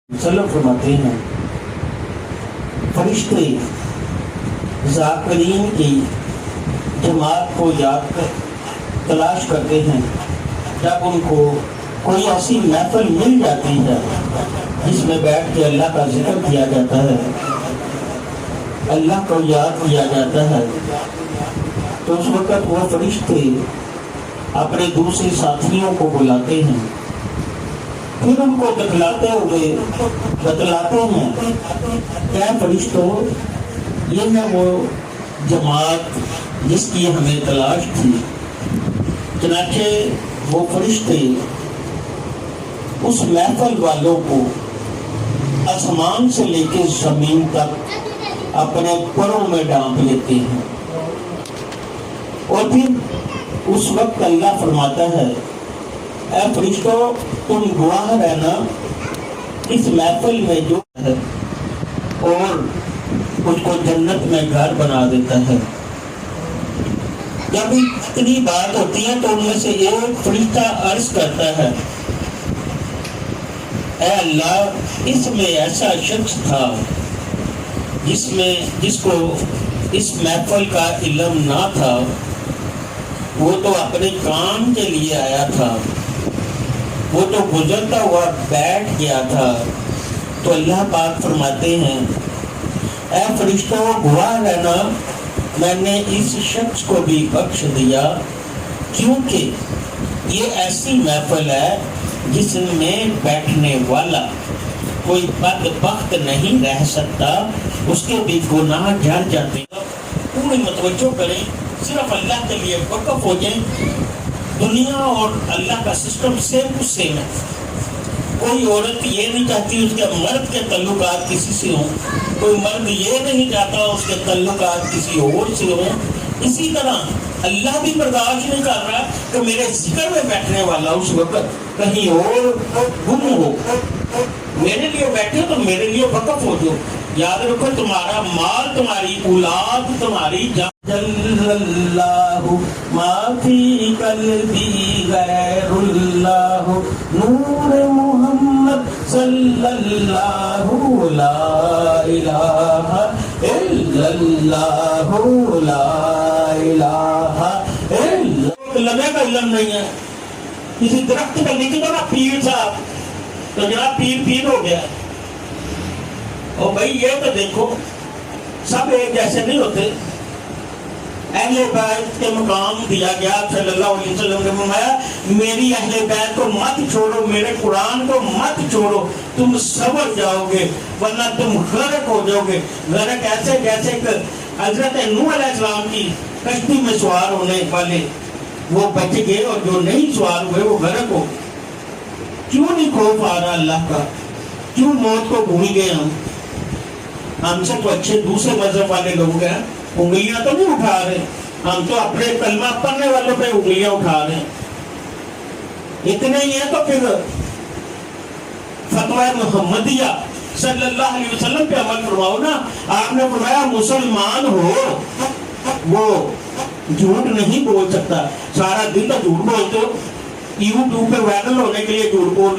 वसल्लम फरमाते हैं, फरिश्ते ज़ाकिरीन की जमात को याद कर तलाश करते हैं। जब उनको कोई ऐसी महफिल मिल जाती है जिसमें बैठ के अल्लाह का जिक्र किया जाता है, अल्लाह को याद किया जाता है, तो उस वक़्त वो फरिश्ते अपने दूसरे साथियों को बुलाते हैं, फिर उनको दिखलाते हुए बतलाते हैं, क्या फरिश्तों, ये है वो जमात जिसकी हमें तलाश थी। चनाचे वो फरिश्ते उस महफिल वालों को आसमान से लेकर जमीन तक अपने परों में डांप लेते हैं। और फिर उस वक्त अल्लाह फरमाता है, ऐ फरिश्तों, तुम गवाह रहना इस महफिल में जो है, और उसको जन्नत में घर बना देता है। जब इतनी बात होती है तो उनमें से एक फरिश्ता अर्ज करता है, ऐ अल्लाह, इसमें ऐसा शख्स था जिसको इस महफिल का इल्म ना था, वो तो अपने काम के लिए आया था, वो तो गुजरता हुआ बैठ गया था। तो अल्लाह पाक फरमाते हैं, ऐ फरिश्तों, गवाह रहना, मैंने इस शख्स को भी बख्श दिया, क्योंकि ये ऐसी महफिल है जिसमें बैठने वाला कोई बदबख्त नहीं रह सकता, उसके भी गुनाह झड़ जाते हैं। पूरी मतवज्जो करें, सिर्फ अल्लाह के लिए वक़्फ़ हो जाए। दुनिया और अल्लाह का सिस्टम सेम टू सेम है। कोई औरत ये नहीं चाहती उसके मर्द के तल्लुकात किसी से हों, कोई मर्द ये नहीं चाहता उसके तल्लुकात किसी और से हों। इसी तरह अल्लाह भी बर्दाश्त नहीं कर रहा कि मेरे जिक्र में बैठने वाला उस वक्त कहीं और गुम हो। मेरे लिए बैठे तो मेरे लिए वक़्फ़ हो जाओ। याद रखो, तुम्हारा माल, तुम्हारी औलाद, तुम्हारी जल्लल्लाहु माफी कल्बी गैरुल्लाहु नूर मुहम्मद सल्लल्लाहु ला इलाहा इल्लल्लाहु ला इलाहा इल्लल्लाहु। लगे का इल्म नहीं है, किसी दरख्त पर लिखी तो ना पीर साहब, तो जरा पीर हो गया। और भाई ये तो देखो, सब एक जैसे नहीं होते। अहले बैत के मकाम दिया गया, सल्लल्लाहु अलैहि वसल्लम ने फरमाया, मेरी अहले बैत को मत छोड़ो, मेरे कुरान को मत छोड़ो, तुम सवर जाओगे वरना तुम गर्क हो जाओगे। गर्क ऐसे जैसे हजरत नूह अलैहिस्सलाम की कश्ती में सवार होने वाले वो बच गए, और जो नहीं सवार हुए वो गर्क हो। क्यों नहीं खौफ आ रहा अल्लाह का? क्यों मौत को भूल गए हम? हमसे तो अच्छे दूसरे मजहब वाले लोग हैं, उंगलियां तो नहीं उठा रहे, हम तो अपने कलमा पढ़ने वालों पे उंगलियां उठा रहे हैं। इतने ही है तो फिर फतवा मुहम्मदिया सल्लल्लाहु अलैहि वसल्लम पे अमल फरमाओ ना। आपने फरमाया मुसलमान हो वो झूठ नहीं बोल सकता। सारा दिन तो झूठ बोलते हो, यूट्यूब पे वायरल होने के लिए झूठ बोल